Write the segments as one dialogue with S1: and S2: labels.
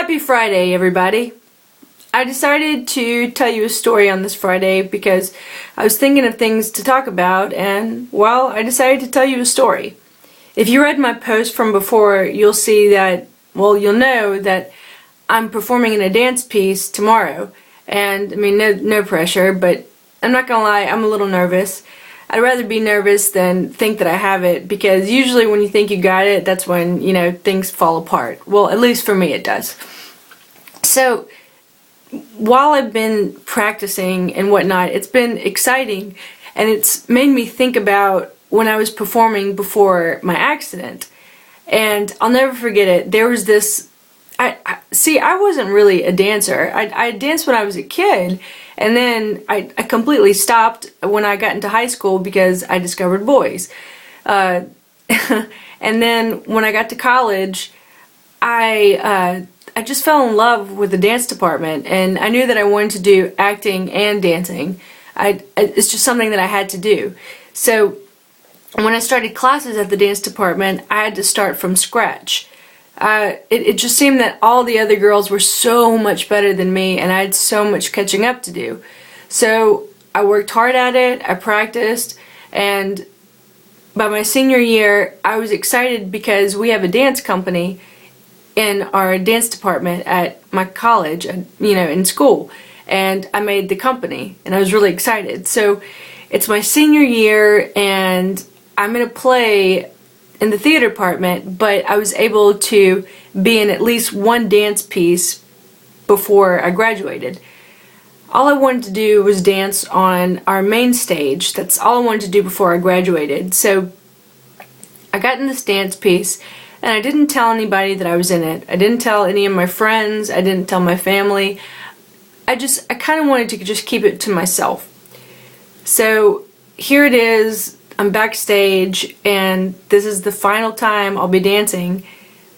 S1: Happy Friday, everybody. I decided to tell you a story on this Friday because I was thinking of things to talk about and, well, I decided to tell you a story. If you read my post from before, you'll see that, well, you'll know that I'm performing in a dance piece tomorrow. And, I mean, no pressure, but I'm not gonna lie, I'm a little nervous. I'd rather be nervous than think that I have it, because usually when you think you got it, that's when, things fall apart. Well, at least for me it does. So, while I've been practicing and whatnot, it's been exciting, and it's made me think about when I was performing before my accident. And I'll never forget it. There was this, I wasn't really a dancer. I danced when I was a kid, and then I completely stopped when I got into high school because I discovered boys. And then when I got to college, I just fell in love with the dance department, and I knew that I wanted to do acting and dancing. It's just something that I had to do. So when I started classes at the dance department, I had to start from scratch. It just seemed that all the other girls were so much better than me, and I had so much catching up to do. So I worked hard at it, I practiced, and by my senior year, I was excited because we have a dance company in our dance department at my college, in school, and I made the company, and I was really excited. So it's my senior year, and I'm in a play in the theater department, but I was able to be in at least one dance piece before I graduated. All I wanted to do was dance on our main stage. That's all I wanted to do before I graduated. So I got in this dance piece, and I didn't tell anybody that I was in it. I didn't tell any of my friends. I didn't tell my family. I kind of wanted to just keep it to myself. So here it is. I'm backstage, and this is the final time I'll be dancing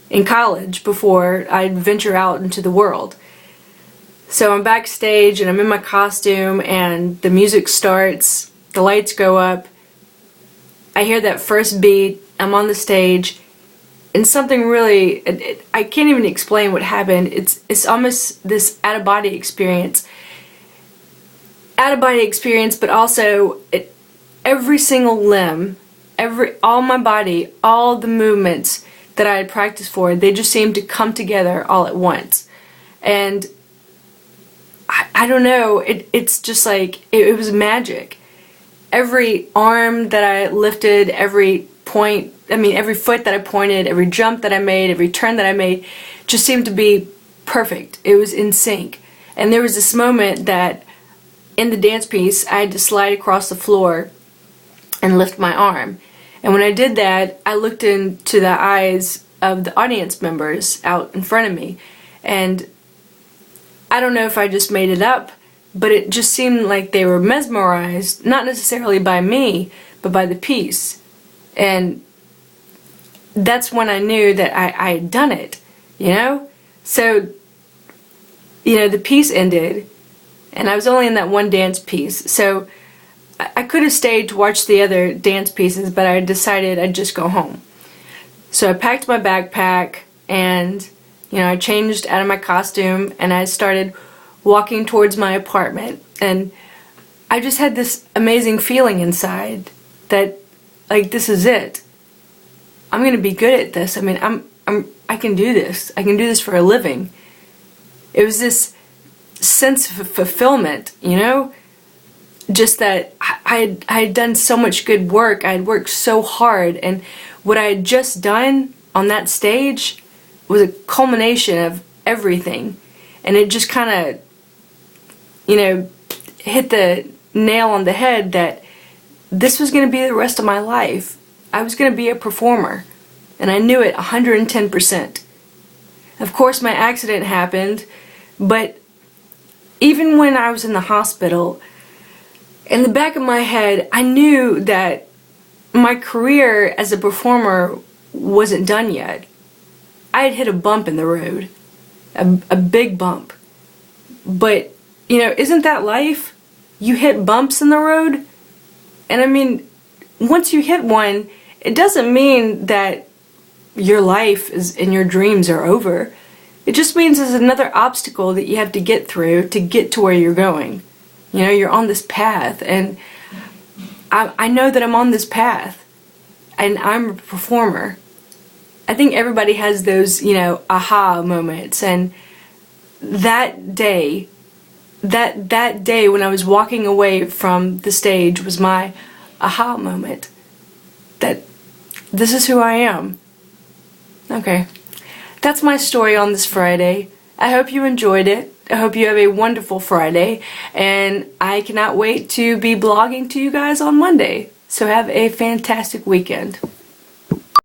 S1: in college before I venture out into the world. So I'm backstage, and I'm in my costume, and the music starts, the lights go up, I hear that first beat, I'm on the stage, and something really, I can't even explain what happened. It's almost this out-of-body experience. Out-of-body experience, but also every single limb, all my body, all the movements that I had practiced for, they just seemed to come together all at once. And I don't know, it's just like, it was magic. Every arm that I lifted, every foot that I pointed, every jump that I made, every turn that I made, just seemed to be perfect. It was in sync. And there was this moment that in the dance piece, I had to slide across the floor and lift my arm. And when I did that, I looked into the eyes of the audience members out in front of me, and I don't know if I just made it up, but it just seemed like they were mesmerized, not necessarily by me, but by the piece. And that's when I knew that I had done it, So, the piece ended, and I was only in that one dance piece, so I could have stayed to watch the other dance pieces, but I decided I'd just go home. So I packed my backpack, and I changed out of my costume, and I started walking towards my apartment, and I just had this amazing feeling inside that, like, this is it. I'm gonna be good at this. I mean, I can do this. I can do this for a living. It was this sense of fulfillment, just that I had done so much good work. I had worked so hard, and what I had just done on that stage was a culmination of everything, and it just kind of hit the nail on the head that this was going to be the rest of my life. I was going to be a performer, and I knew it 110%. Of course, my accident happened, but even when I was in the hospital, in the back of my head, I knew that my career as a performer wasn't done yet. I had hit a bump in the road, a big bump. But, isn't that life? You hit bumps in the road, and I mean, once you hit one, it doesn't mean that your life and your dreams are over. It just means there's another obstacle that you have to get through to get to where you're going. You know, you're on this path, and I know that I'm on this path, and I'm a performer. I think everybody has those, you know, aha moments, and that day, that day when I was walking away from the stage was my aha moment. That this is who I am. Okay. That's my story on this Friday. I hope you enjoyed it. I hope you have a wonderful Friday, and I cannot wait to be blogging to you guys on Monday. So have a fantastic weekend.